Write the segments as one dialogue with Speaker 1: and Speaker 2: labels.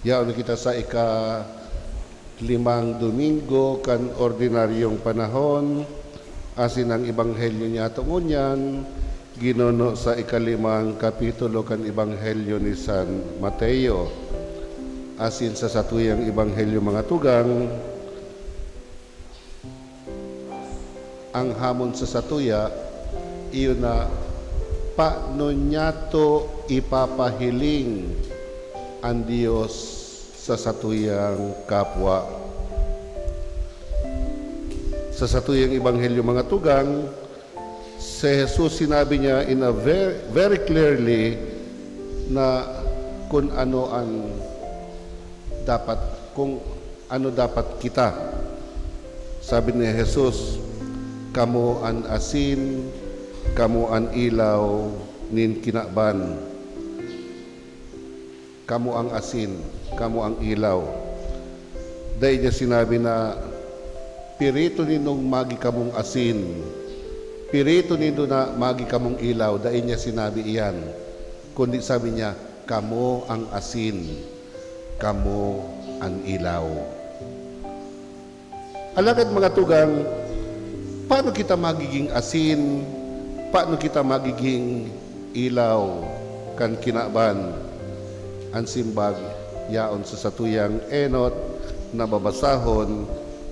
Speaker 1: Yaon kita sa limang Domingo kan ordinaryong panahon, asin ang ebanghelyo niya tungunyan, ginuno sa ikalimang kapitulo kan ebanghelyo ni San Mateo, asin sa satuyang ebanghelyo mga tugang, ang hamon sa satuya, iyon na paano niya to ipapahiling ang Diyos sa satuyang kapwa. Sa satuyang ebanghelyo mga tugang, si Jesus sinabi niya in a very clearly na kung ano dapat kita. Sabi ni Jesus, kamo an asin, kamo an ilaw nin kinakban. Kamo ang asin, kamo ang ilaw. Dahil niya sinabi na pirito ninong magi kamong asin, pirito nindo na magi kamong ilaw. Dahil niya sinabi iyan. Kundi sabi niya, kamo ang asin, kamo ang ilaw. Alagad mga tugang, paano kita magiging asin? Paano kita magiging ilaw kan kinakban? Ang simbag yaon sa satuyang enot na babasahon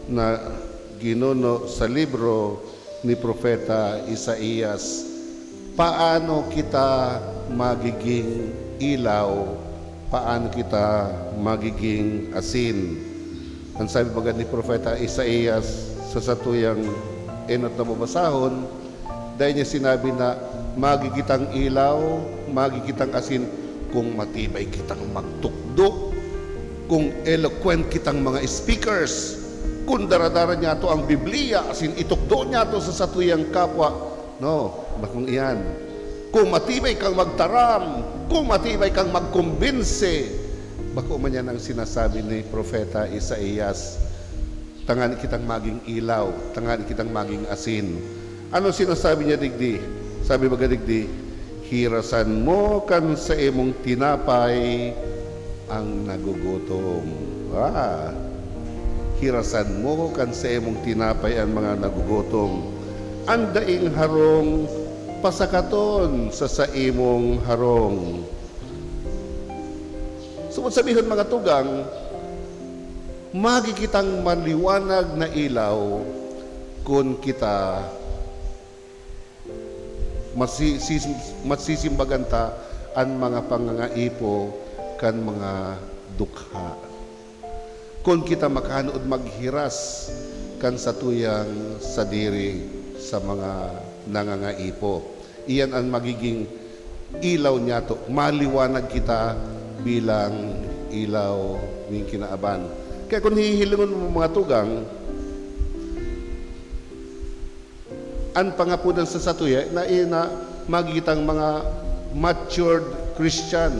Speaker 1: na ginuno sa libro ni Propeta Isaías. Paano kita magiging ilaw? Paano kita magiging asin? Ang sabi bagad ni Propeta Isaías sa satuyang enot na babasahon, dahil niya sinabi na magigitang ilaw, magigitang asin, kung matibay kitang magtukdo, kung eloquent kitang mga speakers, kung daradara niya to ang Biblia, asin itukdo niya to sa satuyang kapwa. No, bakong iyan. Kung matibay kang magtaram, kung matibay kang magkumbinse, bako man yan ang sinasabi ni Propeta Isaías. Tangani kitang maging ilaw, tangani kitang maging asin. Ano sinasabi niya digdi? Sabi baga digdi, hirasan mo kan sa imong tinapay ang nagugutom. Hirasan mo kan sa imong tinapay ang mga nagugutom. Ang daing harong pasakaton sa imong harong. Sumod sabihin mga tugang, magikitang maliwanag na ilaw kung kita masisimbagan ang mga pangangaipo kan mga dukha. Kung kita makanood maghiras kan satuyang sadiri sa mga nangangaipo, iyan ang magiging ilaw niya to. Maliwanag kita bilang ilaw ng kinaaban. Kaya kung hihilingon mo mga tugang, ang pangapunan sa satuya na magigitang mga matured Christian,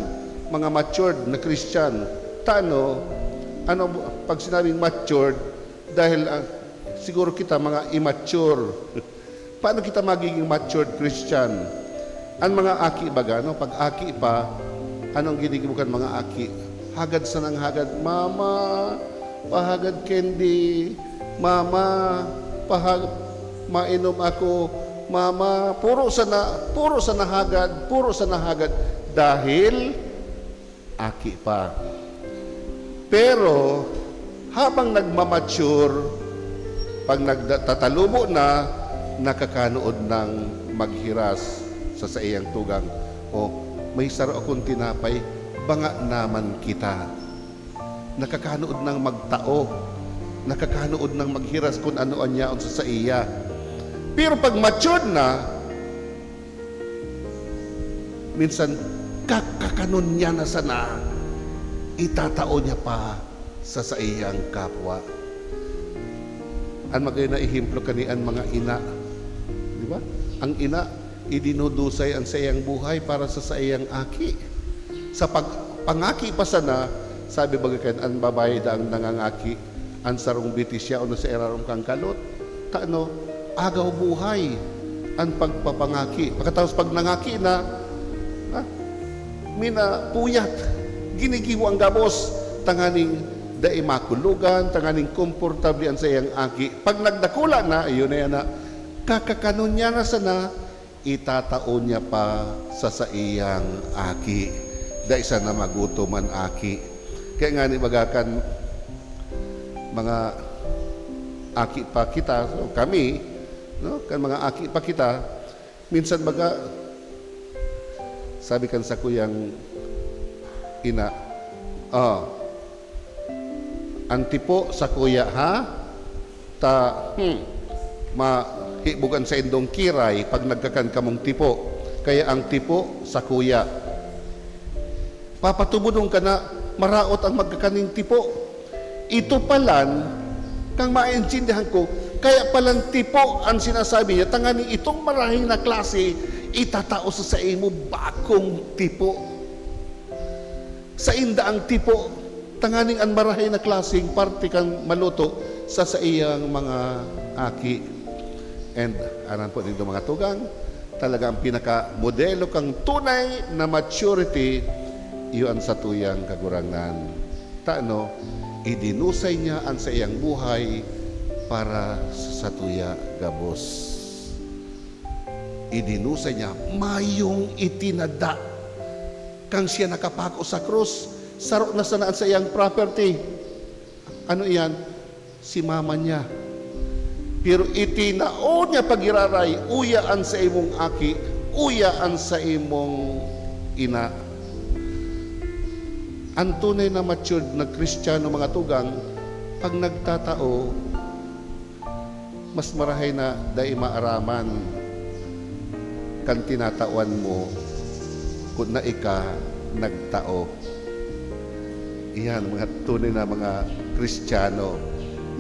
Speaker 1: mga matured na Christian. Ano pag sinabing matured, dahil siguro kita mga immature. Paano kita magiging matured Christian? Ang mga aki baga, no? Pag aki pa, anong ginigibukan mga aki? Hagad sa nang hagad, mama, pahagad candy, mama, mainom ako, mama, puro sa nahagad dahil aki pa. Pero habang nagmamature, pag nagtatalubo na, nakakanood ng maghiras sa iyang tugang, may saro akong tinapay, banga naman kita. Nakakanood ng magtao, nakakanood ng maghiras kung ano anyaon sa iya. Pero pag matured na, minsan kakakanon niya na sana, itatao niya pa sa iyang kapwa. Ang magay na ihimplo kanian mga ina, di ba? Ang ina idinudusay ang sa iyang buhay para sa iyang aki. Sa pangaki pa sana, sabi bagay ang babae daang nangangaki, ang sarong bitisya o sa erarong kang kalot, agaw buhay ang pagpapangaki. Pagkatapos pag nangaki na, mina puyat, ginigiwa ang gabos, tanganing dai makulugan, tanganing komportable ang sa iyang aki. Pag nagdakula na, yun na yan na, kakakanon niya na sana, itataon niya pa sa iyang aki. Dahil isa na magutuman aki. Kaya nga ni magakan, mga aki pa kita, so kami, no? Kan mga aki pa kita, minsan baga, sabi kan sa kuyang ina, antipo sa kuya ha, mahibugan sa indong kiray pag nagkakan kamong tipo, kaya ang tipo sa kuya. Papatubudong ka na, maraot ang magkakaning tipo. Ito palan, kang maintindihan ko, kaya palang tipo ang sinasabi niya, tanganing itong marahing na klase, itatao sa imo bakong tipo. Sa inda ang tipo, tanganing ang marahay na klaseng parte kang maluto sa iyang mga aki. And anan po dito mga tugang, talaga ang pinaka-modelo kang tunay na maturity, iyon sa tuyang kagurangan. Taano, idinusay niya ang sa iyang buhay para sa tuya gabos. Idinusay niya, mayong itinada kang siya nakapako sa krus, sarok na sanaan sa iyang property. Ano iyan? Si mama niya. Pero itinao niya pagiraray, uyaan sa imong aki, uyaan sa imong ina. Ang tunay na matured na Kristiyano mga tugang, pag nagtatao, mas marahay na dai maaraman kan tinatawan mo kung na ika nagtao. Iyan, mga tunay na mga Kristiyano.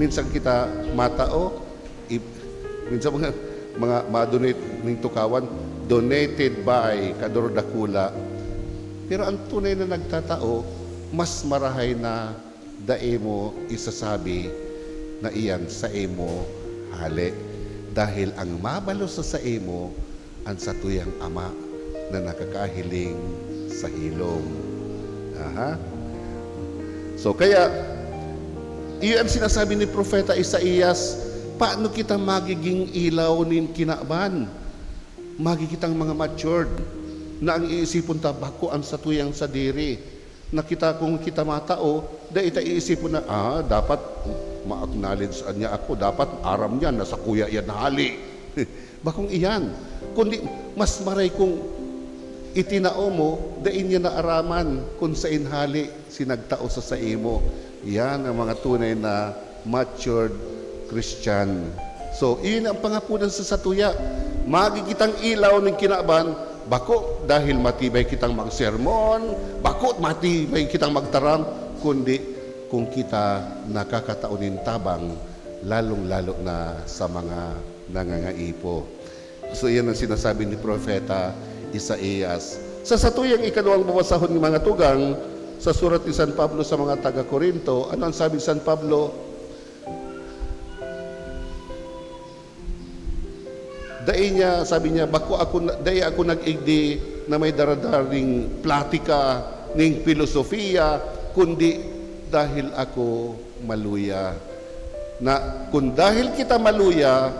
Speaker 1: Minsan kita matao, minsan mga ma-donate ng tukawan, donated by Kador Dakula. Pero ang tunay na nagtatao, mas marahay na dae mo isasabi na iyan sa imo hali. Dahil ang mabalo sa imo, ang sa tuyang ama na nakakahiling sa hilom. Aha. So kaya, iyon ang sinasabi ni Propeta Isaías, paano kita magiging ilaw nin kinaban? Magigitang mga matured, na ang iisipon ta, bako ang sa tuyang sadiri. Na kita, kung kita matao, dahil ita iisipon na, dapat ma-acknowledge niya ako, dapat aram niya, nasa kuya yan hali. Bakong iyan? Kundi, mas maray kung itinao mo, dain niya na araman kung sa inhali sinagtao sa imo. Yan ang mga tunay na matured Christian. So, iyon ang pangapunan sa satuya. Magigitang ilaw ng kinaban, bako dahil matibay kitang magsermon, bako matibay kitang magtaram, kundi kung kita nakakataunin tabang, lalong-lalo na sa mga nangangaipo. So, iyan ang sinasabi ni Propeta Isaías. Sa satuyang ikalawang babasahon ng mga tugang, sa surat ni San Pablo sa mga taga-Korinto, ano ang sabi ni San Pablo? Sabi niya, dahil ako nag-igdi na may daradaring platika ng filosofiya, kundi dahil ako maluya. Na kung dahil kita maluya,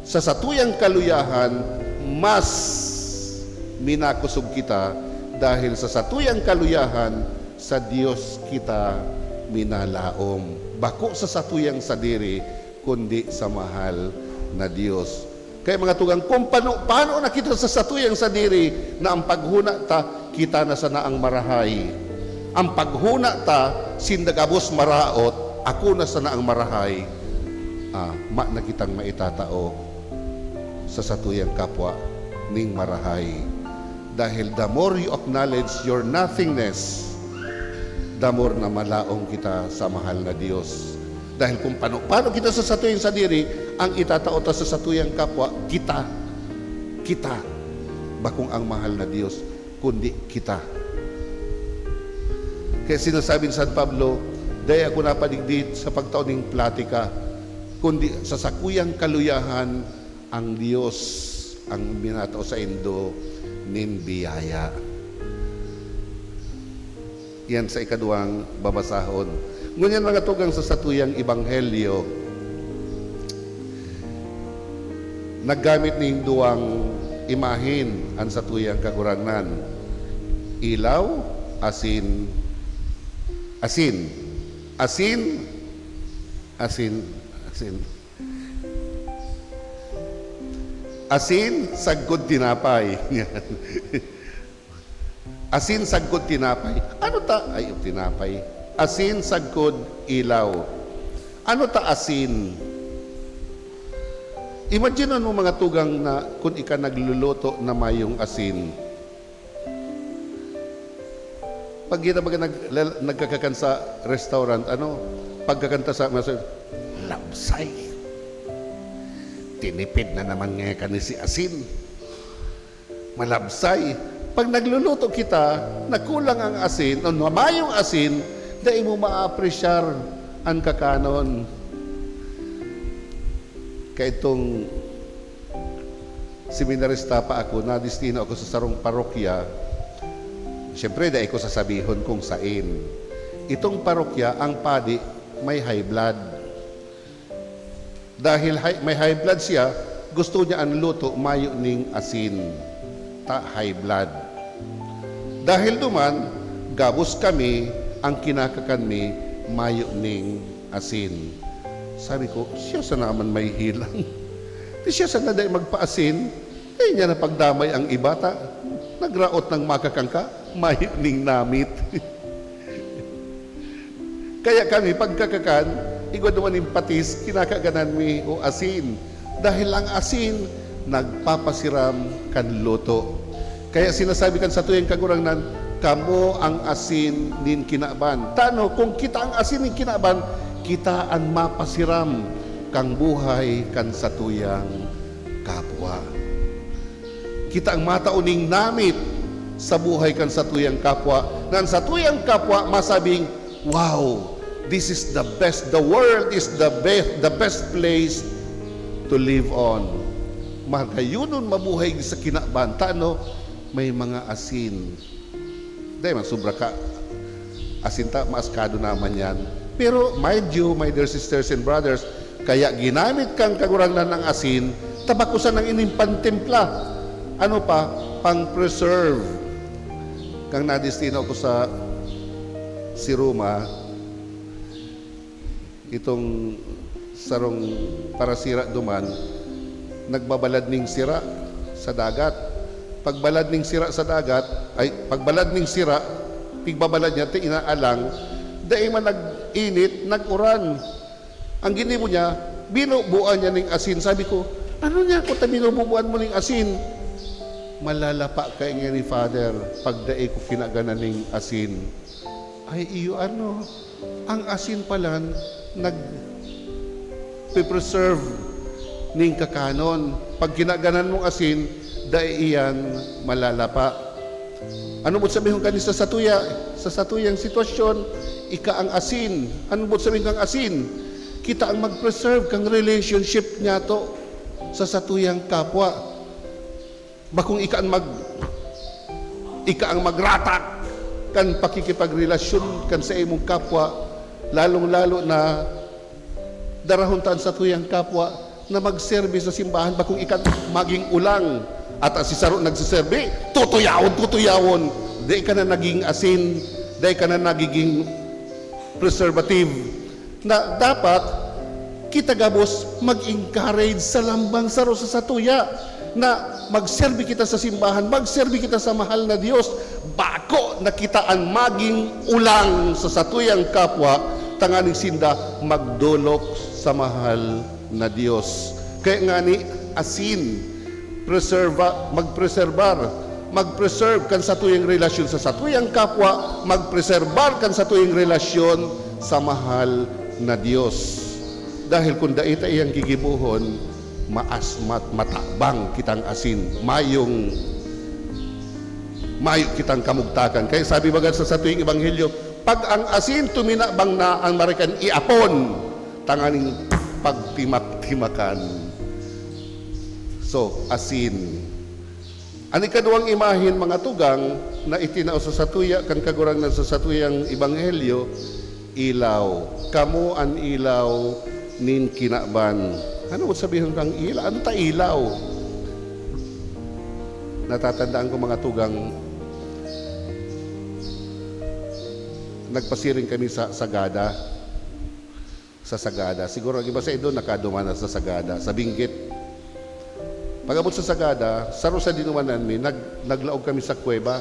Speaker 1: sa satuyang kaluyahan, mas minakusog kita dahil sa satuyang kaluyahan, sa Diyos kita minalaom. Bako sa satuyang sadiri, kundi sa mahal na Diyos. Kaya mga tugang, kung paano na kita sa satuyang sadiri na ang paghuna ta, kita na sana ang marahay. Ang paghuna ta, sindagabos maraot, ako na sana ang marahay. Na kitang maitatao sa satuyang kapwa ning marahay. Dahil the more you acknowledge your nothingness, the more na malaong kita sa mahal na Diyos. Dahil kung paano kita sa satuyang sadiri, ang itatao ta sa satuyang kapwa, kita. Bakong ang mahal na Diyos, kundi kita. Kaya sinasabi ni San Pablo, dahil ako napadigdit sa pagtauning platika, kundi sa sakuyang kaluyahan, ang Diyos ang binatao sa indo nin biyaya. Yan sa ikaduhang babasahon. Ngunyan mga tugang sa satuyang ebanghelyo, naggamit ning duwang imahin ang satuyang kagurangnan. Ilaw, asin, asin. Asin, asin, asin. Asin, saggod tinapay. Asin, saggod tinapay. Ano ta? Ay, tinapay. Asin, saggod, ilaw. Ano ta asin? Imagine mo mga tugang na kung ika nagluluto na mayong asin. Pag kita nagkakakan sa restaurant, pagkakanta sa labsay. Tinipid na naman nga kani si asin. Malabsay. Pag nagluluto kita, nakulang ang asin, o namayong asin, dahil mo ma-apresyar ang kakanon. Kaya itong seminarista pa ako, na-destino ako sa sarong parokya, siyempre dahil ko sasabihon kung sain. Itong parokya, ang padi, may high blood. Dahil may high blood siya, gusto niya ang luto, mayo ning asin. High blood. Dahil duman, gabos kami, ang kinakakan mi, mayo ning asin. Sabi ko, siya sa naman may hilang. Di siya sa naday magpaasin, eh niya na pagdamay ang ibata. Nagraot ng makakangka, mayo ning namit. Kaya kami, pagkakakan, igod naman yung patis, kinakaganan mi o asin. Dahil ang asin, nagpapasiram kan luto. Kaya sinasabi kan sa tuyang kagurangnan, kamo ang asin nin kinaban. Tano, kung kita ang asin nin kinaban, kita ang mapasiram kang buhay kan sa tuyang kapwa. Kita ang matauning namit sa buhay kan sa tuyang kapwa. Nan sa tuyang kapwa, masabing, wow, this is the best. The world is the best place to live on. Magayunon mabuhay sa kinaban. Tano, may mga asin. Dahil man, sobra ka. Asin ta, maaskado naman yan. Pero, mind you, my dear sisters and brothers, kaya ginamit kang kagurangnan ng asin, tabakusan ng inimpantempla. Ano pa? Pang-preserve. Kang nadestino ko sa si Roma, itong sarong para sira duman, nagbabalad ning sira sa dagat. Pagbalad ning sira sa dagat, pagbalad ning sira, pigbabalad niya, inaalang, dahil man nag-init, nag-uran. Ang ginimo niya, binubuan niya ning asin. Sabi ko, ano niya kung binubuan mo ning asin? Malalapa kay nga ni Father, pagdae ko kinaganan ning asin. Ay, iyo ang asin pala, nag-preserve ning kakanon. Pag kinaganan mong asin, dahil iyan malalapa. Ano mo sabihin kani sa satuyang sitwasyon, ika ang asin. Ano mo sabihin kang asin? Kita ang mag-preserve kang relationship niya to sa satuyang kapwa. Bakong ika ang magratak kan pakikipagrelasyon kan sa imong kapwa, lalong-lalo na darahuntan sa tuyang kapwa na magserbi sa simbahan, bakong ika maging ulang. At si Saro nagsiserbi, tutuyawon. Dahil ka na naging asin, dahil ka na nagiging preservative. Na dapat, kita gabos mag-encourage sa lambang Saro sa satuya na magserbi kita sa simbahan, magserbi kita sa mahal na Diyos, bako na kita ang maging ulang sa satuyang kapwa, tanganing sinda magdulok sa mahal na Diyos. Kaya nga ni asin, mag-preserve kan sa tuyang relasyon sa satuyang kapwa, mag-preserbar kan sa tuyang relasyon sa mahal na Diyos. Dahil kung daita iyang gigibuhon, maasmat matabang kitang asin, mayo kitang kamugtakan. Kaya sabi bagad sa satuyang ebanghelyo, pag ang asin tuminabang na ang marikan iapon, tanganing pagtimak-timakan. So, asin. Ang ikaduhang imahin, mga tugang, na itinao sa satuya kan kagurang sa satuyang ebanghelyo, ilaw. Kamo an ilaw nin kinaban. Ano sabihin kang ilaw? Ano ta ilaw? Natatandaan ko mga tugang nagpasiring kami sa Sagada. Sa Sagada. Siguro ang iba sa ido nakadumana sa Sagada, sa Benguet. Pag-abot sa Sagada, saro sa dinumanan mi, naglaog kami sa kuweba.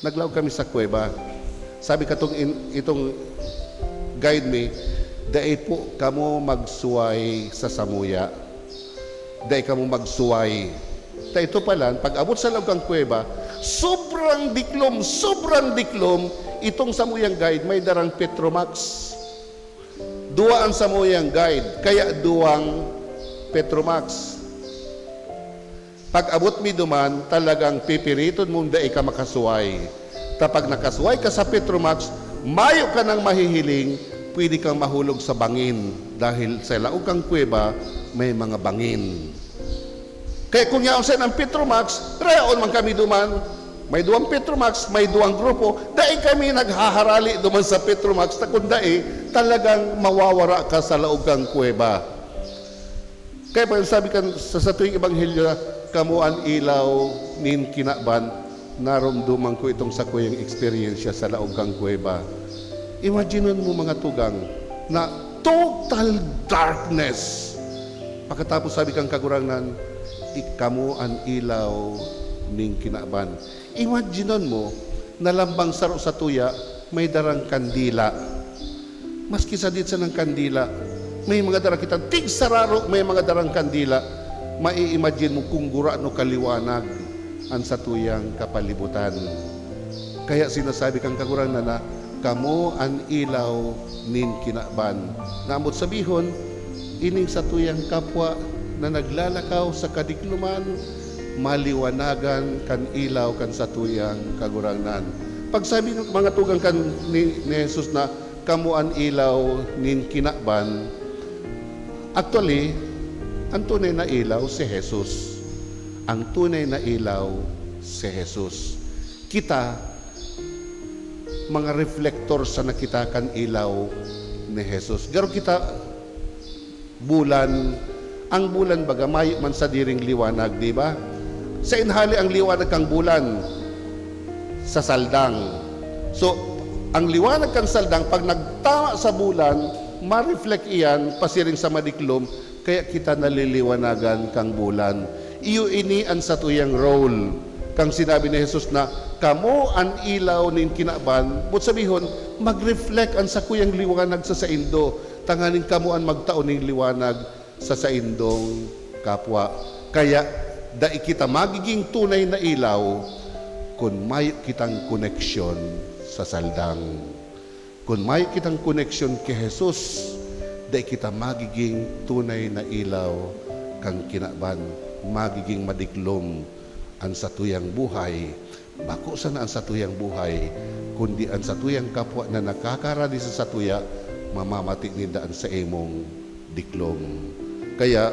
Speaker 1: Naglaog kami sa kuweba. Sabi katong itong guide mi, dai po kamo magsuway sa samuya. Dai kamo magsuway. Ta ito pala, pag-abot sa loob ng kuweba, sobrang diklom, itong samuyang guide may darang Petromax. Dua ang samuyang guide, kaya duwang Petromax. Pag abot mi duman, talagang pipiriton mo dai ka makasuway. Kapag nakasuway ka sa Petromax, mayo ka ng mahihiling, pwede kang mahulog sa bangin dahil sa laog kang kuweba may mga bangin. Kaya kung yaon sa ng Petromax, rayon man kami duman, may duwang Petromax, may duwang grupo, dai kami naghaharali duman sa Petromax, takon dai talagang mawawara ka sa laog kang kuweba. Kaya pag sabi kan sa tuwing ebanghelyo, kamo an ilaw nin kinaban, narumduman ko itong sa kuyang experience sa laog kang kuweba. Imagineon mo mga tugang na total darkness. Pagkatapos sabi kang kagurangan, ikamo ang ilaw ning kinaban. Imagineon mo na lambang saro sa tuya may darang kandila. Maski sa ditsa ng kandila, may mga darang kita tig sararo, may mga darang kandila. Mai-imagine mo kung gurano kaliwanag ang satuyang kapalibutan. Kaya sinasabi kang kagurangan na kamo an ilaw nin kinaban. Namot sabihon, ining satuyang kapwa na naglalakaw sa kadikluman, maliwanagan kan ilaw kan satuyang kagurangan. Pag sabi ng mga tugang kan ni Jesus na kamo an ilaw nin kinaban, actually, ang tunay na ilaw si Jesus. Ang tunay na ilaw si Jesus. Kita, mga reflektor sa nakita kan ilaw ni Jesus. Garo kita, bulan, ang bulan baga, may man sa diring liwanag, di ba? Sa inhali ang liwanag kang bulan sa saldang. So, ang liwanag kang saldang, pag nagtama sa bulan, ma-reflect iyan, pasiring sa madiklom, kaya kita naliliwanagan kang bulan. Iyo ini ang satuyang role. Kang sinabi ni Jesus na, kamo an ilaw nin kinaban, but sabihon, mag-reflect ang sakuyang liwanag sa saindo, tanganin kamo ang magtaon ning liwanag sa saindong kapwa. Kaya, dai kita magiging tunay na ilaw kung may kitang koneksyon sa saldang. Kung may kitang koneksyon kay Jesus, dai kita magiging tunay na ilaw kang kinaban, magiging madiklom ang satuyang buhay. Bako sana ang satuyang buhay, kundi ang satuyang kapwa na nakakarani sa satuya, mamamati nindaan sa imong diklom. Kaya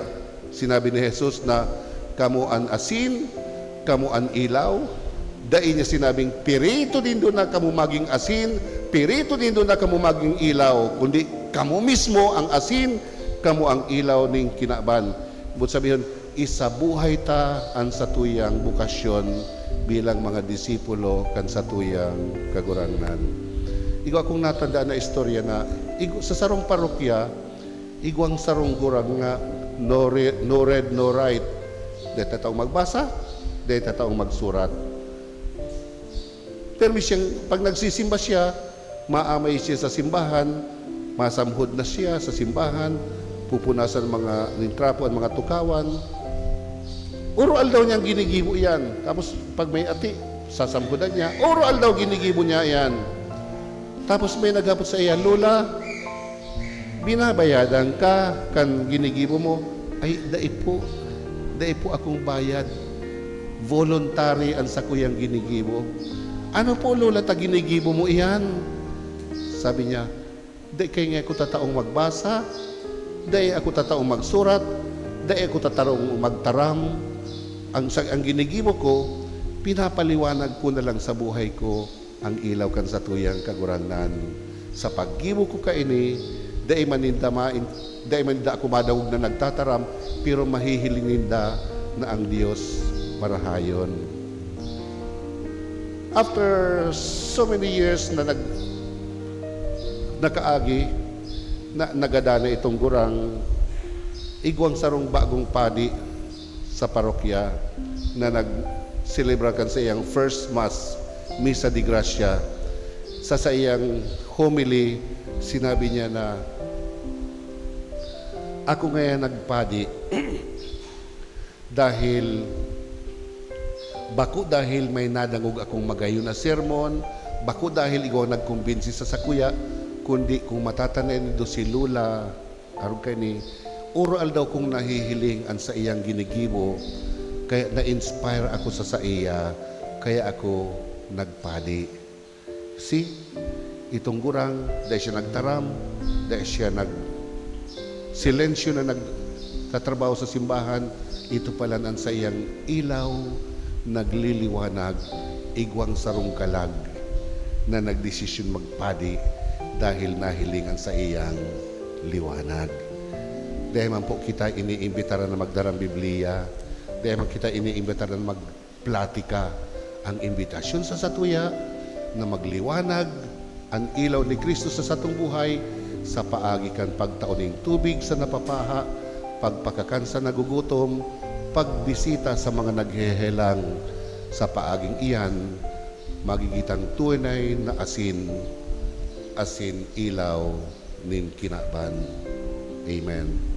Speaker 1: sinabi ni Jesus na kamo an asin, kamo an ilaw. Dai niya sinabing pirito din doon na kamo maging asin, pirito din doon na kamo maging ilaw, kundi kamo mismo ang asin, kamo ang ilaw ning kinaban. But sabihin, isabuhay ta ang satuyang bukasyon bilang mga disipulo kan satuyang kagurangan. Igo akong natandaan na istorya na sa sarong parokya, igwang sarong gurang nga no read, no write. Dahil taong magbasa, dahil taong magsurat. Pero siyang, pag nagsisimba siya, maamay siya sa simbahan, masamhod na siya sa simbahan, pupunasan mga nintrapo at mga tukawan. Urual daw niyang ginigibo yan. Tapos pag may ati, sasamhodan niya. Urual daw ginigibo niya yan. Tapos may naghapot sa iya, Lola, binabayadan ka kan ginigibo mo. Ay, dai po akong bayad. Voluntary ang sakuyang ginigibo. Ano po, Lola, ta ginigibo mo iyan? Sabi niya, dai kay nga ako tataong magbasa, dai ako tataong magsurat, dai ako tataong magtaram. Ang ginigibo ko, pinapaliwanag ko na lang sa buhay ko ang ilaw kan sa tuyang kaguranan. Sa paggibo ko kaini, dai maninda ako madawog na nagtataram, pero mahihiling ninda na ang Dios marahayon. After so many years na nakaagi, na nagadana itong gurang, igwang sarong bagong padi sa parokya na nag-celebra kan sa iyang first mass, Misa de Gracia. Sa iyang homily, sinabi niya na, ako ngayon nagpadi dahil may nadangog akong magayon na sermon, bako dahil ikaw nagkumbinsi sa sakuya, kundi kung matatanin do si Lula, aron kay ni, oral daw kong nahihiling ang sa iyang ginigibo, kaya na-inspire ako sa iya, kaya ako nagpadi. See, itong gurang, dahil siya nagtaram, dahil siya silensyo na nagtatrabaho sa simbahan, ito pala ang sa iyang ilaw, nagliliwanag, igwang sarong kalag, na nagdesisyon magpadi dahil nahilingan sa iyang liwanag. Dahil man po kita iniimbitaran na magdarang Biblia, dahil man kita iniimbitaran na magplatika, ang imbitasyon sa satuya na magliwanag ang ilaw ni Kristo sa satong buhay, sa paagi kan pagtauning tubig sa napapaha, pagpakakan sa nagugutom, pagbisita sa mga naghehelang, sa paaging iyan, magigitang tunay na asin ilaw nin kinaban. Amen.